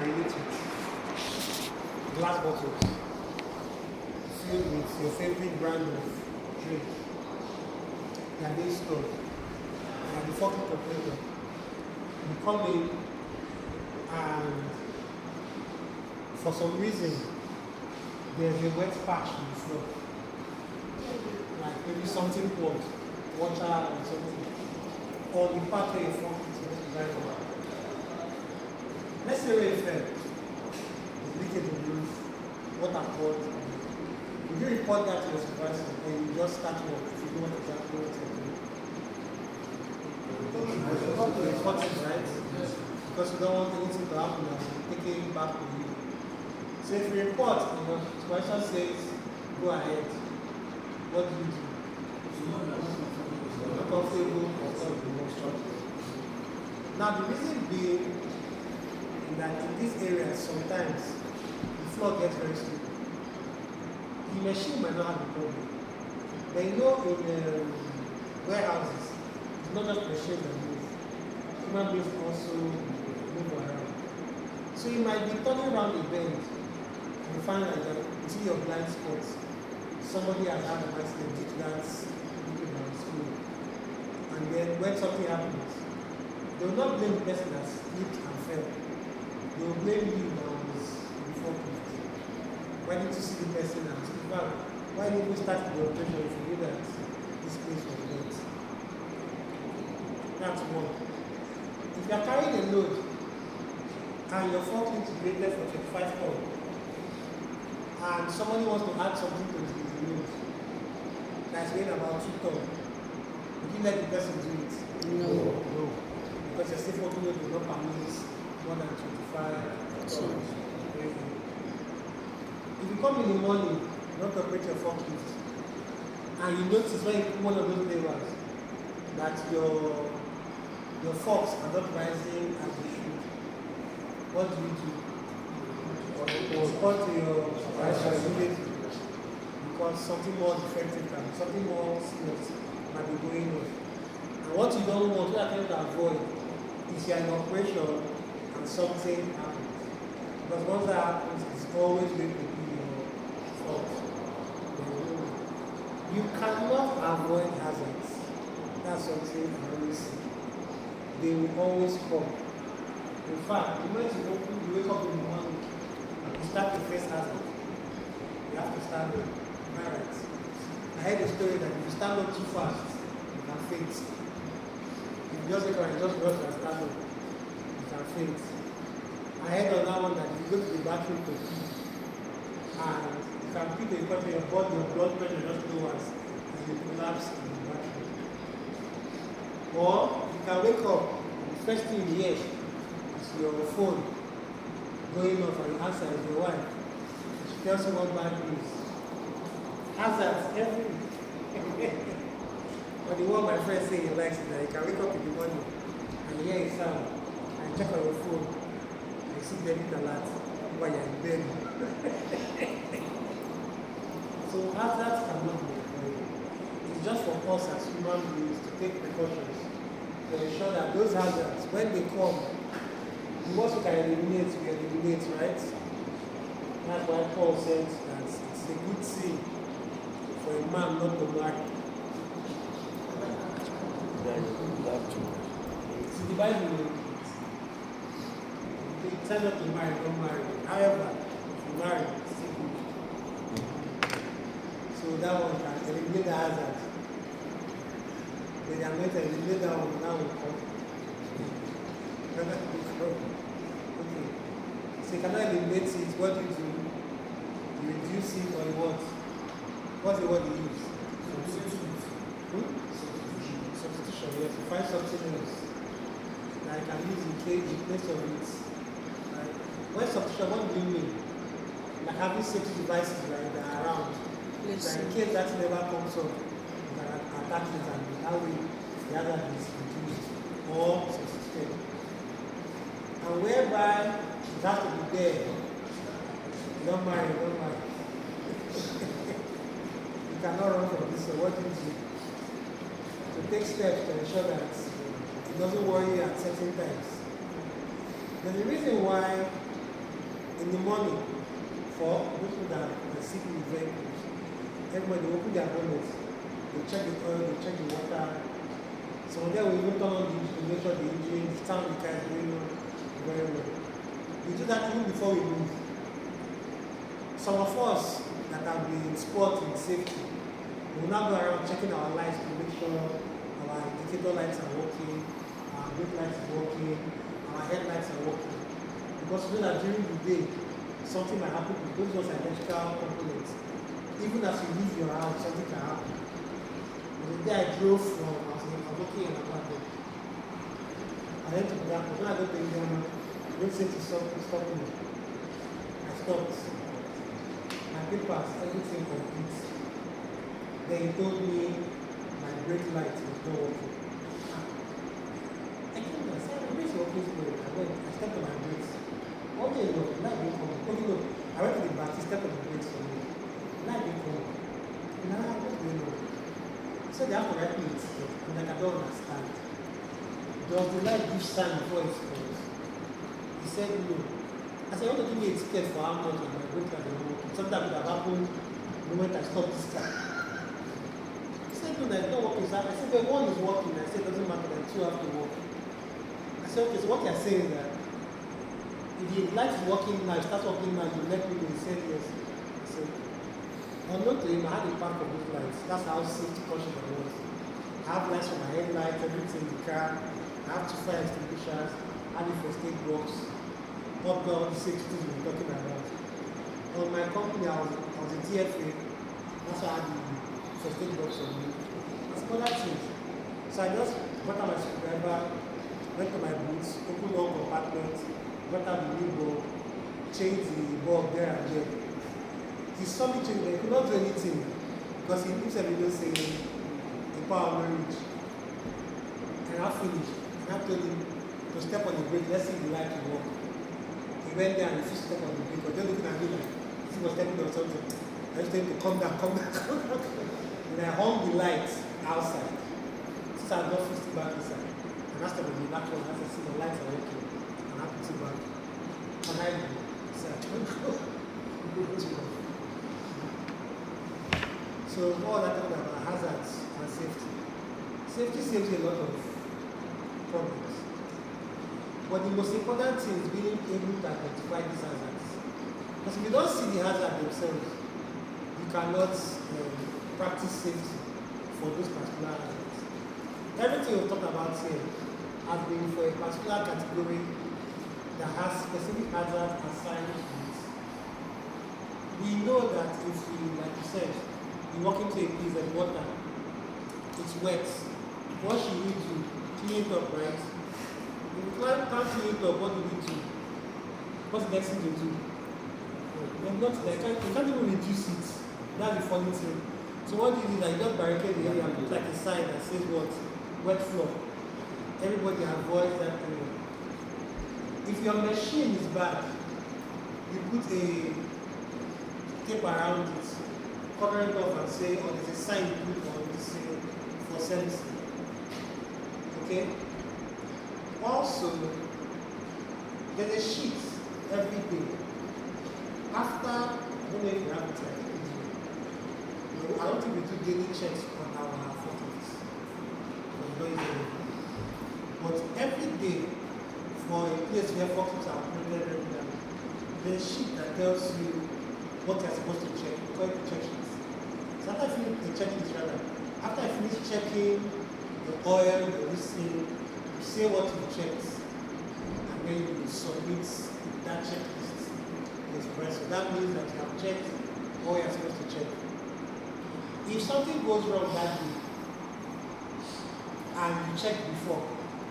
relate with glass bottles filled with your favorite brand of drink. They are being stored. And the forklift operator, you come in and for some reason there's a wet patch on the floor. Like maybe something poured, water or something. Or the part where your forklift is supposed to drive over. Let's say rain fell. There's leakage in the roof, water poured. Would you report that to your supervisor or you just start work if you don't want exactly what you're doing? You report it, right? Yes. Because you don't want anything to happen and take it back to you. So if you report and your supervisor says, go ahead, what do you do? You're not comfortable or not. Now the reason being that in these areas sometimes the floor gets very slippery. The machine might not have a problem. But you know in warehouses, it's not just machines that move. Human beings also move around. So you might be turning around a bend and you find that you see your blind spots. Somebody has had an accident due to that moving around school. And then when something happens, they will not blame the person that slipped and fell. They will blame you that was before it. Why didn't you see the person and speak back? Why didn't you start the operation if you knew that this place was wet? That's one. If you are carrying a load and your forklift is rated for 25 tons and somebody wants to add something to the load that's weighing about 2 tons, would you let the person do it? No. Because your safe working load will not permit more than 25 tons. If you come in the morning, not to operate your forklift, and you notice when you put one of those levers that your forks are not rising as they should, what do? Report to your supervisor immediately because something more defective something more serious might be going on. And what you don't want, what you can avoid, is you're in operation and something happens. Because once that happens, it's always going to be your fault. You cannot avoid hazards. That's something I always say. They will always come. In fact, the moment you wake up in the morning, you start to face hazard. You have to stand up. Am I right? I heard a story that if you stand up too fast, you can faint. If you just wake up and just rush and stand up, you can faint. I heard on that one that if you go to the bathroom to pee, and you can pee to the point where your blood pressure just lowers and you collapse in the bathroom. Or you can wake up, the first thing you hear is your phone going off and you answer is your wife. She tells you what bad news. Hazards everywhere. But the one my friend say he likes is that you can wake up in the morning and hear a sound and check on your phone. You see debit alert while you're in bed. So hazards cannot be avoided. It's just for us as human beings to take precautions to ensure that those hazards, when they come, the ones we can eliminate, we eliminate, right? That's why Paul said that it's a good thing for a man not to marry. See, the Bible, they tell not to marry, don't marry. However, if you marry, it's still good. So that one can eliminate the hazard. When they are going to eliminate that one, that will come. Okay. So you cannot eliminate it. What do? You reduce it or what? What's the word you use? Substitution. You have to find something else that I can use in place of it. Right? When substitution, what do you mean? Like having safety devices like that are around. Yes. So in case that never comes up, you can attack it and that way the other is reduced or substituted. And whereby it has to be there, don't marry. You cannot run from this. So what do you do? To take steps to ensure that it doesn't worry you at certain times. There's a reason why in the morning, for those people that are sitting in vehicles, everybody will open their bonnets, they check the oil, they check the water. Some of them will even turn on the engine to make sure the engine, the sound the car is going on very well. We do that even before we move. Some of us that have been sport in safety, we will now go around checking our lights to make sure our indicator lights are working, our brake lights are working, our headlights are working. Because we know that during the day, something might happen with those electrical components. Even as you leave your house, something can happen. The day I drove from, I was working in a apartment. I went to the airport. When I got to India, they don't say to stop me. I stopped. My papers, everything complete. Then he told me my brake light was not working. I came there, I said, my brakes are working slow. I stepped on my brakes. Okay, no, light didn't come. Okay, no. I went to the back, he stepped on the brakes for me. Light didn't come. Nah, what's going on? So they have to write me a ticket. I'm like, I don't understand. Does the light give sign before it goes? He said no. I said, you want to give me a ticket for how much? And my brake light is not working. Something that would have happened the moment I stopped this car. He said, no, it's not working. I said, the one is working. I said, it doesn't matter, the two have to work. I said, okay, so what you're saying is that if the light is working now, it starts working now, you let me know. He said yes. I said, unknown to him, I had a pack of those lights. That's how safety conscious I was. I have lights for my headlights, everything in the car. I have 2 fire extinguishers, I have a first aid box, all the safety things we were talking about. On my company, I was a TFA. That's why I had the first aid box on me. That's other things. So I just got out my screwdriver, went to my boots, opened all compartments, got out the new bulb, changed the bulb there and there. He saw me change, but he could not do anything because he himself didn't say the power marriage. And I finished. And I told him to step on the brake, let's see if the light will work. He went there and refused to step on the brake, but just looking at me like he was stepping on something. I just told him to come down, come down, come down. And I hung the lights outside. Since I had not fixed it back inside. And I started the back one, I said, see the lights are working. And I put it back. And I said, I can't go. So all that talking about hazards and safety. Safety saves a lot of problems. But the most important thing is being able to identify these hazards. Because if you don't see the hazard themselves, you cannot practice safety for those particular hazards. Everything we've talked about here has been for a particular category that has specific hazards assigned to it. We know that if you, like you said, you walk into a piece of water, it's wet. What you need to clean it up, right? If you can't clean it up, what do you do? What's the next thing you do? You can't even reduce it. That's the funny thing. So what do you do? Like, you just barricade the area and put like a sign that says what? Wet floor. Everybody avoids that area. If your machine is bad, you put a tape around it, cover it off and say, oh, there's a sign you put on this for servicing. Okay? Also, there's a sheet every day. After, I don't know if you have it like I don't think we do daily checks on our forklifts. But every day, for a place where forklifts are operated regularly, there's a sheet that tells you what you're supposed to check. We call it the check sheets. So after I finish the checklist, after I finish checking the oil, the listing, you say what you checked, and then you submit that checklist to the express. So that means that you have checked all you're supposed to check. If something goes wrong that day, and you checked before,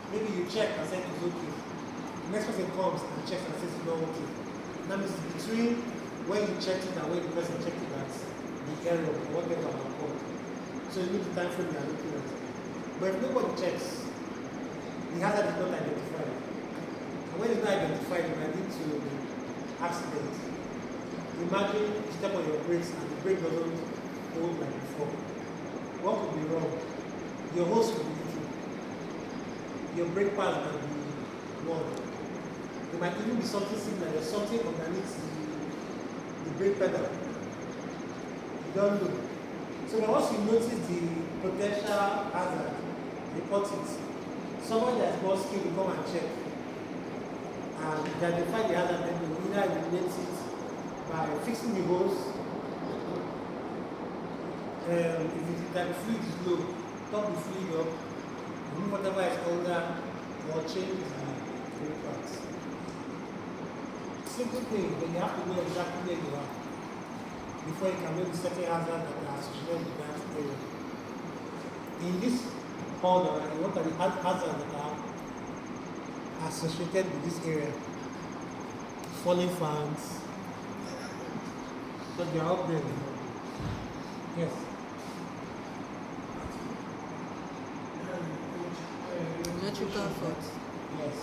maybe you checked and said it's okay. The next person comes and checks and says it's not okay. That means between when you checked it and when the person checked it, that's the error or whatever occurred. So you need the time frame you are looking at. But if nobody checks, the hazard is not identified. And when it's not identified, you might lead to accident. Imagine you step on your brakes and the brake doesn't hold like before. What could be wrong? Your hose could be leaking. Your brake pads might be worn. There might even be something similar. There's something underneath the brake pedal. You don't know. So now once you notice the potential hazard, report it. Someone that's more skilled will come and check. And identify the hazard, then you either eliminate it by fixing the hose. If the fluid is low, top the fluid up, remove whatever is under, or change the brake parts. Simple thing, but you have to know exactly where you are before you can know the certain hazard that are associated with that area. In this folder, I look at the hazards that are associated with this area. Falling fans, but they are up there. Yes. Electrical fault. Yes.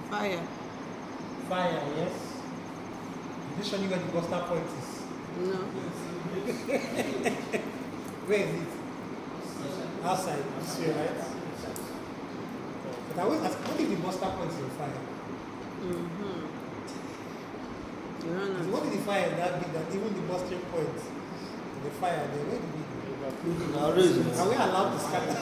Fire. Fire, yes. Is this showing where the buster point is? No. Where is it? Outside. This way, right? But I always ask, what if the buster point is on fire? What if the fire is that big that even the busting point of the fire, they where did we go? Are we allowed to scatter?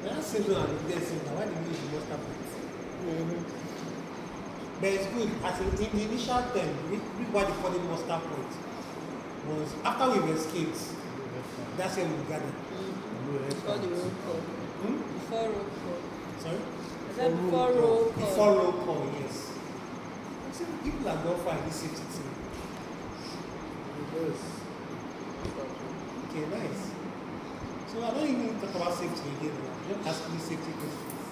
That's simple and it's simple. Why do we use the buster point? But it's good. As in the initial term, what they call it muster point was after we've escaped, that's when we gathered. Before the roll call. Before roll call. Sorry? Is that before roll call? Before roll call, yes. So people are going for this safety thing. Okay, nice. So I don't even talk about safety again. Don't ask me safety questions.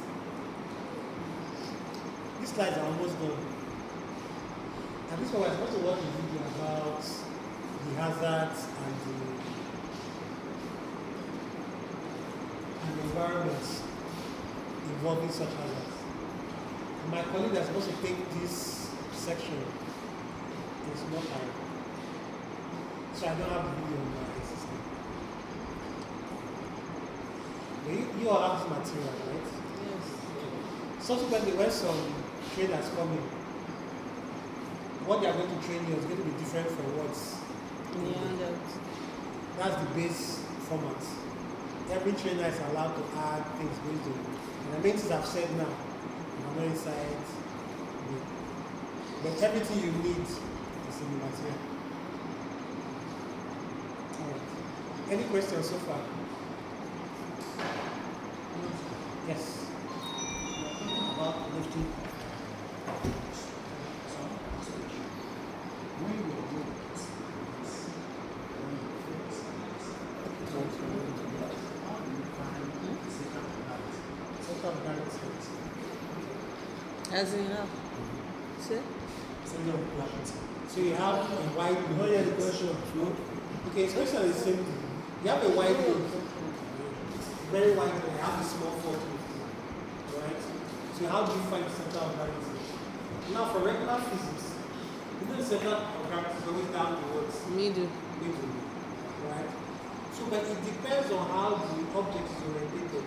These slides are almost done. And this one we're supposed to watch a video about the hazards and the environments involving such hazards. And my colleague that's supposed to take this section is not here. So I don't have the video on my system. But you all have this material, right? Yes. Subsequently, when some trainers come in, what they are going to train you is going to be different from what's Yeah, that's the base format. Every trainer is allowed to add things based on. And the main things I've said now, I'm not inside. But everything you need is in the material. Alright. Any questions so far? Yes. About lifting. as in how? See? So you have a wide load. Oh yeah, the question. Okay, especially the same thing. You have a wide load. Very wide load. You have a small forklift. Right? So how do you find the center of gravity? Now for regular physics, you know the center of gravity is always down towards Middle. middle. Right? So but it depends on how the object is oriented.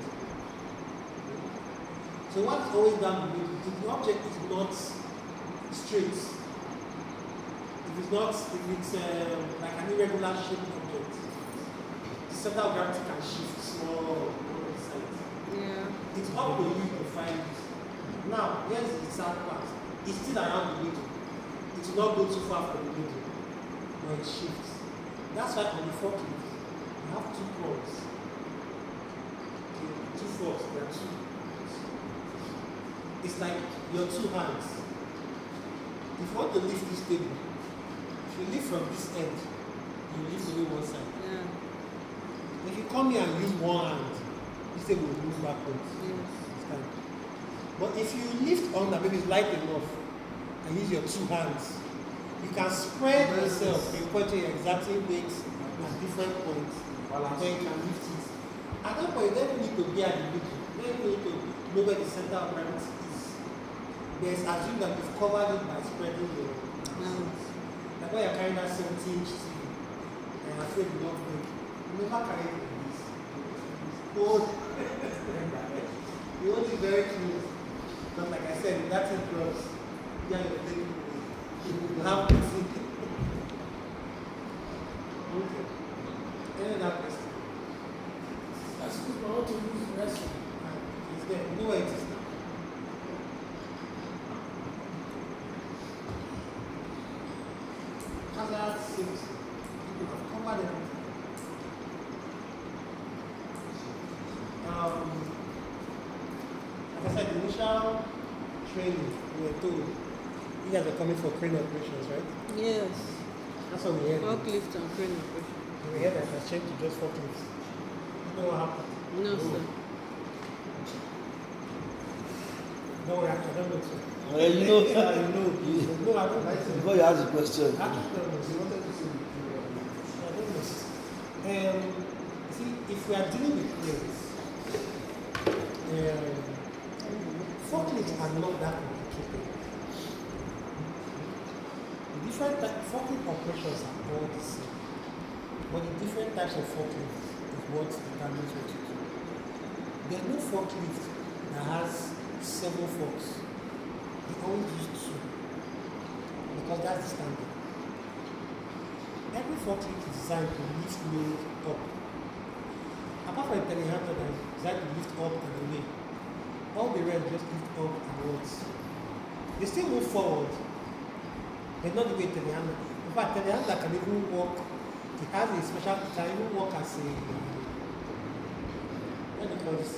So what's always down the middle? If the object is not straight, if it's like an irregular shaped object, the center of gravity can shift small on the side. Yeah. It's up to you to find it. Now, here's the sad part. It's still around the middle. It will not go too far from the middle, but it shifts. That's why on the forklift, you have two cords. Okay, two forks, there are two. It's like your two hands. If you want to lift this table, if you lift from this end, you lift only one side. Yeah. If you come here and use one hand, this table will move backwards. Yes. Stand. But if you lift under, maybe it's light enough, and use your two hands, you can spread yourself in pointing exactly things at different points, and then you can lift it. At that point, you don't need to be at the middle. You don't need to know where the center of gravity is. There's assume that you've covered it by spreading your Like when you're carrying that 70-inch TV and you're afraid you don't break, you never carry it like this. You hold it very close. But like I said, if that thing drops, yeah, you're taking it. You have to see. Okay. Any other question? That's good. I want to use the restroom. It's there. You know where it is now. Hazard safety. You have covered everything. Like I said, the initial training, we were told you guys are coming for crane operations, right? Yes. That's what we heard. Forklift and crane operation. We heard that it has changed to just forklifts. You know what happened? No, sir. No, I don't know, sir. Well, you know, You know, I don't like it. before you ask the question, I don't know. You wanted to say I don't know. See, if we are dealing with cranes, forklifts are not that complicated. The different forklift operations are all the same, but the different types of forklifts is what determines what you do. There's no forklift that has 7 forks. They only use 2 because that's the standard. Every forklift is designed to lift load up. Apart from the telehandler that is designed to lift up and away, all the rest just lift up and once. They still move forward, but not the way telehandler. In fact, telehandler can even work. It has a special. It can even work as a. What do you call this?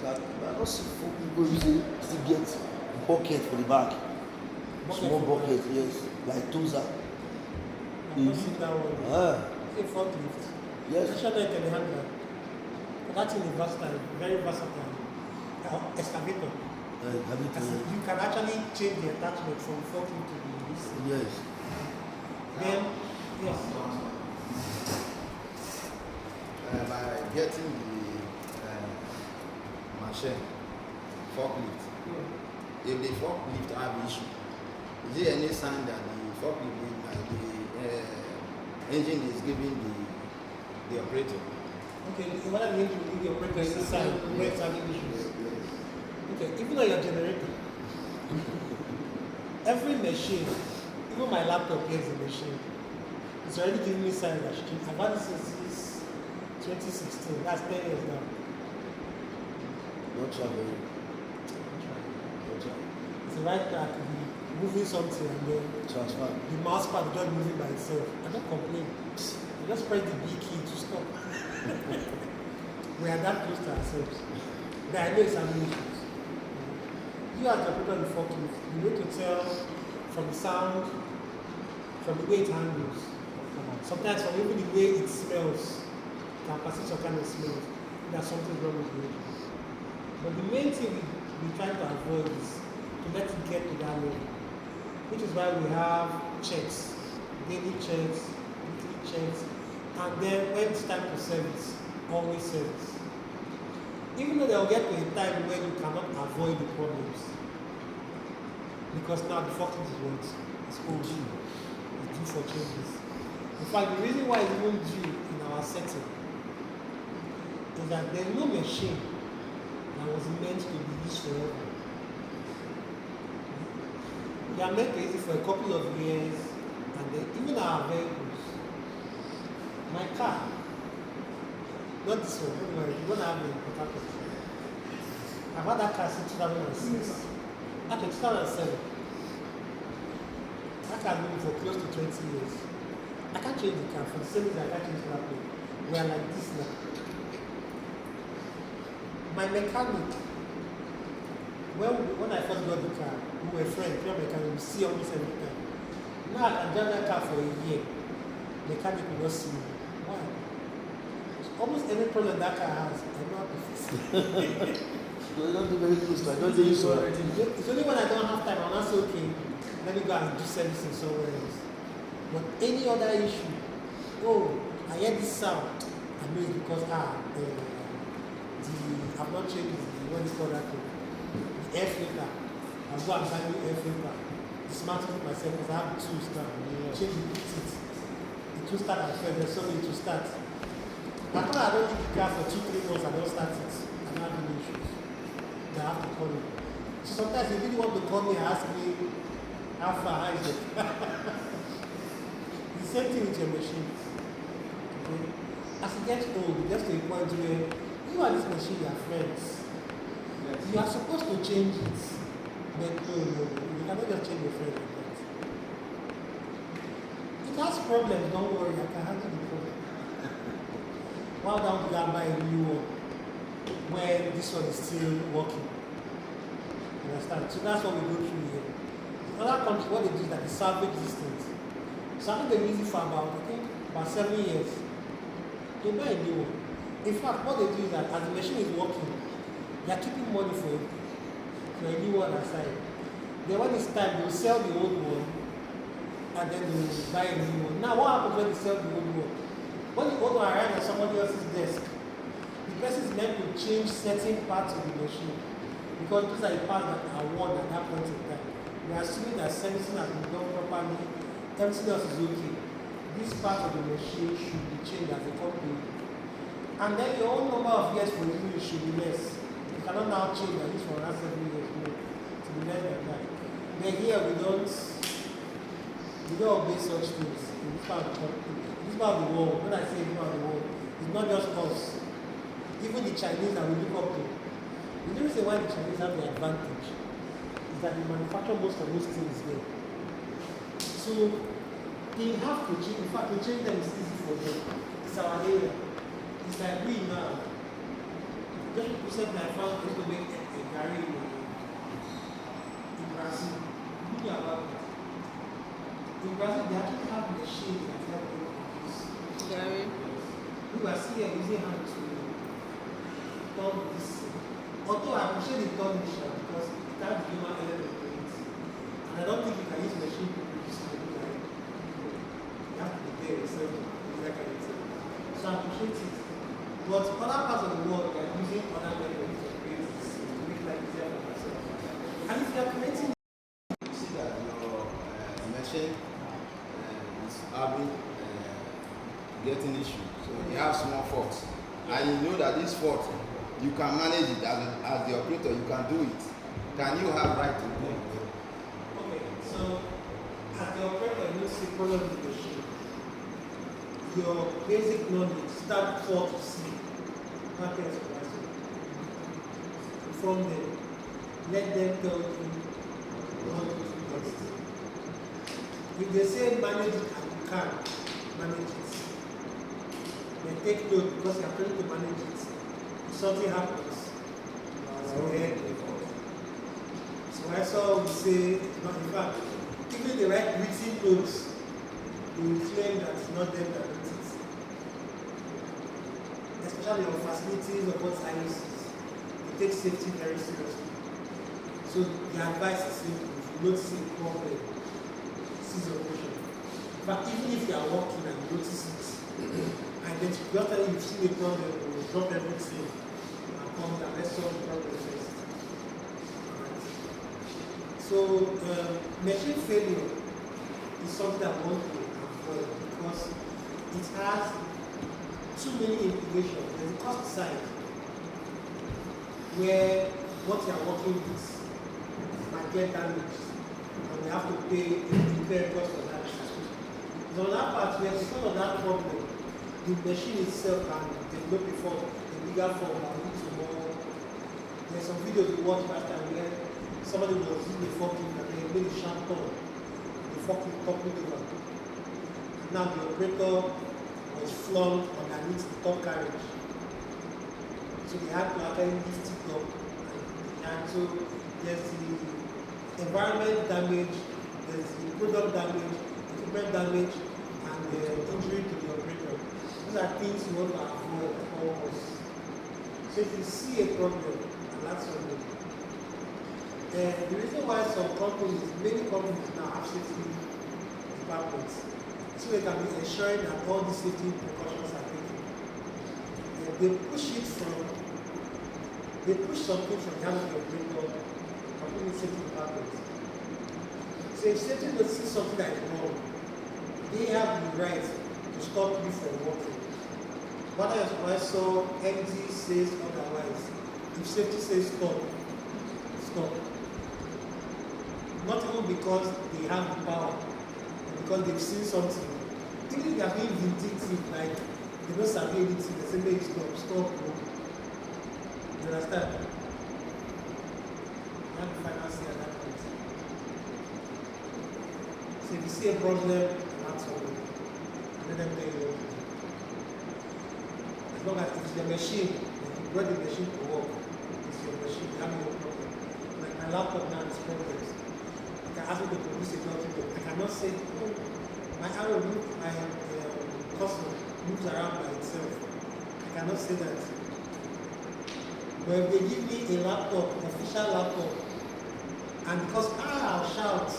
so I don't see folk people using still get bucket for the back. Small bucket, yes, like Tuza. I'm not seeing that one. Ah, It's a forklift. yes. Especially like telehandler. That thing is versatile, very versatile. Excavator. Have it, You can actually change the attachment from forklift to this. yes. Then, yes. By getting the machine, forklift, if the forklift have issue, is there any sign that the forklift, the engine is giving the operator? Okay, what I mean to the operator is inside where it's having issues. Okay, even on your generator, every machine, even my laptop here is a machine. It's already giving me signs that I've had this since 2016. That's 10 years now. Not traveling. It's the right track to be moving something and then Transfer. the mouse pad is just moving by itself. I don't complain. I just press the B key to stop. We are that close to ourselves. But I know it's having issues. You as the operator of the forklift, you need to tell from the sound, from the way it handles, sometimes from even the way it smells, can perceive some kind of smell, that something's wrong with the engine. But the main thing we try to avoid is to let it get to that level, which is why we have checks, daily checks, weekly checks, and then when it's time to service, always service. Even though they'll get to a time where you cannot avoid the problems, because now the forklift is what? It's old. It's due for changes. In fact, the reason why it's even due in our setting is that there's no machine that was meant to be used forever. They are meant to use it for a couple of years, and then even our vehicles. My car, not this one, anyway, you're gonna have a Port Harcourt. I've had that car since 2006. Actually, 2007. That car has been for close to 20 years. I can't change the car for the same reason I can't change the laptop. We are like this now. My mechanic, when I first got the car, we were friends, your mechanic, we see almost every time. Now I can drive that car for a year. Mechanic will not see me. Why? Almost any problem that car has, I know how to fix it. So you don't do very close to I don't do you so. It's only when I don't have time, I'm not say, okay, let me go and do servicing somewhere else. But any other issue, oh, I hear this sound, I know it's because I've not changed what do you call that thing? The air filter. I'll go and buy new air filter. Dismantle it myself because I have 2 now. change the it. It will start at first, there's something to start. After I don't leave the car for 2-3 months, I don't start it. I don't have any issues. They have to call me. So sometimes they really want to call me and ask me how far is it. The same thing with your machine. Okay? As it gets old, it gets to a point where you and this machine are friends. You are supposed to change it. But no, you cannot just change your friend like that. It has problems, don't worry, I can handle the problem. Why would I want to go and buy a new one when this one is still working? You understand? So that's what we go through here. In other countries, what they do is that they salvage these things. So I think they've been using for about 7 years. They buy a new one. In fact, what they do is that as the machine is working, they are keeping money for a new one aside. Then when it's time, they'll sell the old one and then they'll buy a new one. Now, what happens when they sell the old one? When the old one arrives at somebody else's desk, the person is meant to change certain parts of the machine because those are the parts that are worn at that point in time. We are assuming that servicing has been done properly, everything else is okay. This part of the machine should be changed as a company. And then your own number of years for you should be less. You cannot now change at least for around 7 years. No, to be less than that. But here we don't obey such things in this part of the country. This part of the world, when I say this part of the world, it's not just us. Even the Chinese that we look up to. The reason why the Chinese have the advantage is that they manufacture most of those things there. So they have to change. In fact, to change them is easy for them. It's our area. It's like we now. Just people said that I found to make a Gary in Brazil. Who knew about that? In Brazil, they actually have machines that help them produce. Gary. We were still using hand to turn this. Although I appreciate the turn machine because it has the human element to it. And I don't think you can use machine to produce something like that. You have to be there yourself to do that kind of thing. So I appreciate it. But other parts of the world, they are using other methods to create this to make life easier for themselves. And if you are creating, You see that your machine is having getting issue. So you have small faults. And you know that this fault, you can manage it as the operator, you can do it. Can you have right to do it? okay, so as the operator, you see problem with the machine. Your basic knowledge, start fault to see. Nothing else applies to it. Inform them. Let them tell you what to do next. If they say manage it and you can manage it, then take note because you are trying to manage it. If something happens, so I saw we say, not in fact, even the right written notes, they will claim that it's not them that wrote it. Especially on facilities of what IOCs, they take safety very seriously. So the advice is simple: if you notice a problem, cease operation. But even if you are working and you notice it, and then you just tell you you've seen a problem, you will drop everything and come down. Let's solve the problem first. Right. So machine failure is something that we want to avoid because it has too many implications. There's a cost side where what you are working with might get damaged and we have to pay repair cost for that. So on that part where because of that problem, the machine itself can develop before a bigger form and lead to more. There's some videos we watched last time where somebody was using a forklift and they made a sharp turn. The forklift toppled over. Now the operator was flung underneath the top carriage. So they had to actually lift it up. And so there's the environment damage, there's the product damage, equipment damage, and the injury to the operator. These are things you want to avoid at all costs. So if you see a problem, that's what you do. The reason why some companies, many companies now have safety departments, so they can be ensuring that all the safety precautions are taken. They push something from the hand of the operator, company safety department. So if safety does see something that is wrong, they have the right to stop you from working. What your supervisor MD says otherwise, if safety says stop, stop. Not even because they have the power, but because they've seen something. Even if they are being vindictive, like they don't sabi anything, they say make stop, stop. You understand? You have the final say at that point. So if you see a problem, that's all. Let them tell you what to do. As long as it's the machine, if you brought the machine to work, it's your machine, you have no problem. Like my laptop now is problems. You can ask me to produce a document. I cannot say, oh, my arrow move, my cursor moves around by itself. I cannot say that. But if they give me a laptop, official laptop, and because I'll shout,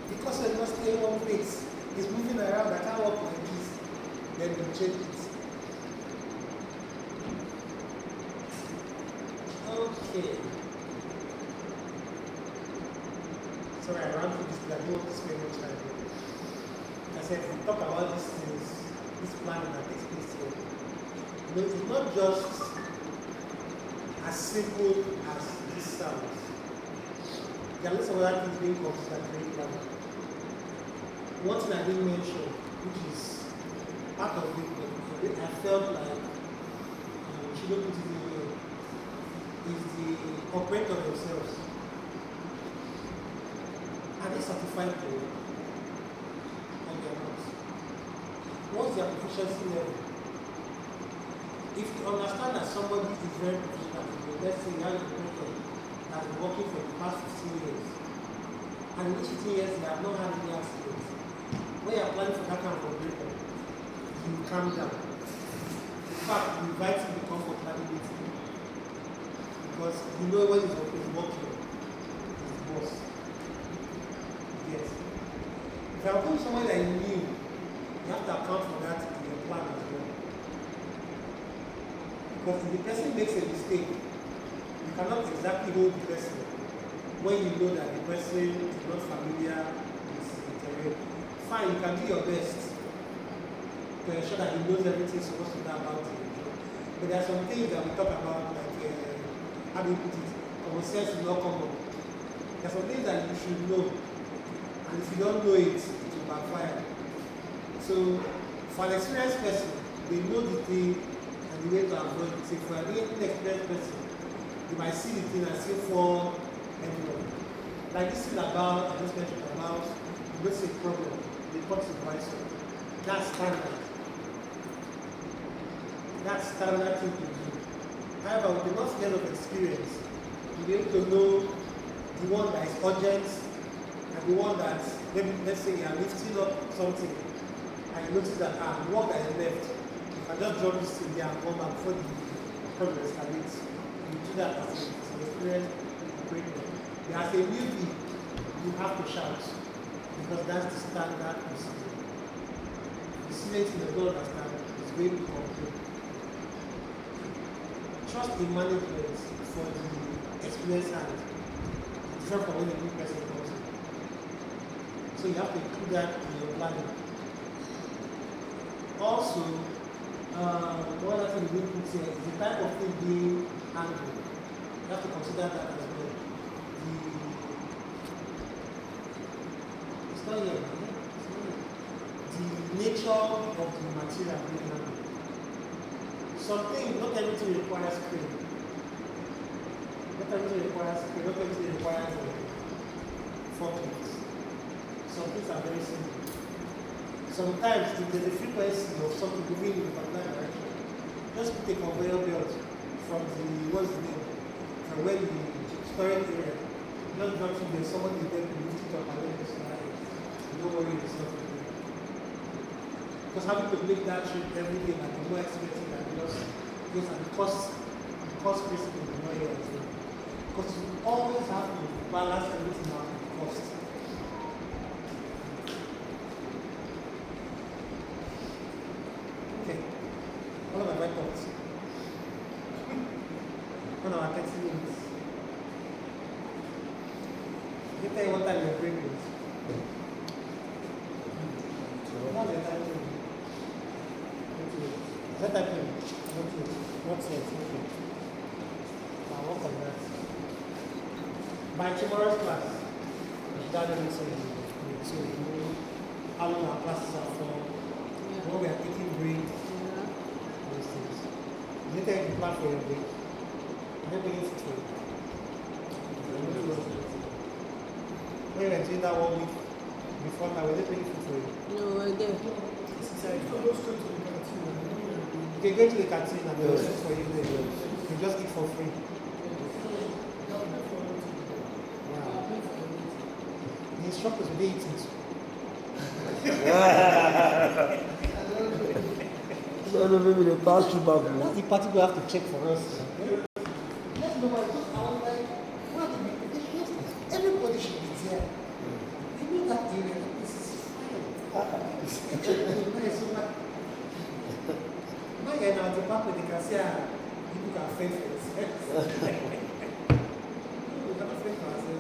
because I'm not staying in one place, it's moving around, I can't work like this, then we change it. Okay. Sorry, I ran through this, but I don't want to spend much time. I said, if we talk about these things, this planning that takes place here, you know, it's not just as simple as this sounds. There are lots of other things being considered during planning. One thing I didn't mention, which is part of it, I felt like she don't put it in here, is the operator themselves. Are they certified to work? Or they are not? What's their proficiency level? If you understand that somebody is very professional, let's say you have a operator that has been working for the past 15 years, and in these 15 years they have not had any accidents. When you are planning for that kind of operator, you calm down. In fact, you invite him to come for planning meeting. Because you know when he's working, he's the boss. Yes. If you are going somewhere that you knew, you have to account for that in your plan as well. Because if the person makes a mistake, you cannot exactly hold the person when you know that the person is not familiar with the terrain. Fine, you can do your best to ensure that he knows everything he's supposed to know about it. But there are some things that we talk about, like, how do you put it? Common sense is not common. There are some things that you should know, and if you don't know it, it will backfire. So, for an experienced person, they know the thing and the way to avoid it. So, for an inexperienced person, you might see the thing and still fall everywhere. Like this thing about, I just mentioned about, what's a problem, report supervisor. That's standard. That's standard thing to do. However, with enough years of experience, you'll be able to know the one that is urgent and the one that, maybe, let's say you are lifting up something and you notice that the one that is left, if I just drop this thing there and come back before the problem escalates, you do that as an experienced operator. As a newbie, you have to shout because that's the standard procedure. The students in the don't understand is going to complain. Trust in management for the experienced hand, different from when a new person comes in. So you have to include that in your planning. Also, one other thing we put here is the type of thing being handled. You have to consider that as well. It's not here, the nature of the material being handled. Something, not everything requires crane. Not everything requires crane, not everything requires forklifts. Some things are very simple. Sometimes if there's a frequency of something moving in a particular direction, just put a conveyor belt from the, what's the name? From where the storage area. Just drop it there, someone is there to lift it up and let it slide. Don't worry yourself. Because having to make that trip every day might be more expensive than just because at the cost principle is not here as well. Because you always have to balance everything out with cost. Okay. What are my thoughts? 1 hour 30 minutes. Let me tell you what time your break is. That type of okay. What's it? Okay. I'll work on that. By tomorrow's class, that doesn't say anything. So you know how long our classes are for, when we are taking breaks, those things. Later you plan for your break. Maybe it's for you. When you were doing that 1 week before now, were they paying for you? No, we're there. You can go to the canteen and they'll set for you there. You just eat for free. Wow. The instructors will be eating too. No, maybe they pass through back. That's the party we have to check for us. Let's know why, because I was like, what are the because everybody should be there. You know that area, this is fine. Nice, so like, in our department, they can say, people can fend for themselves. We cannot fend for ourselves.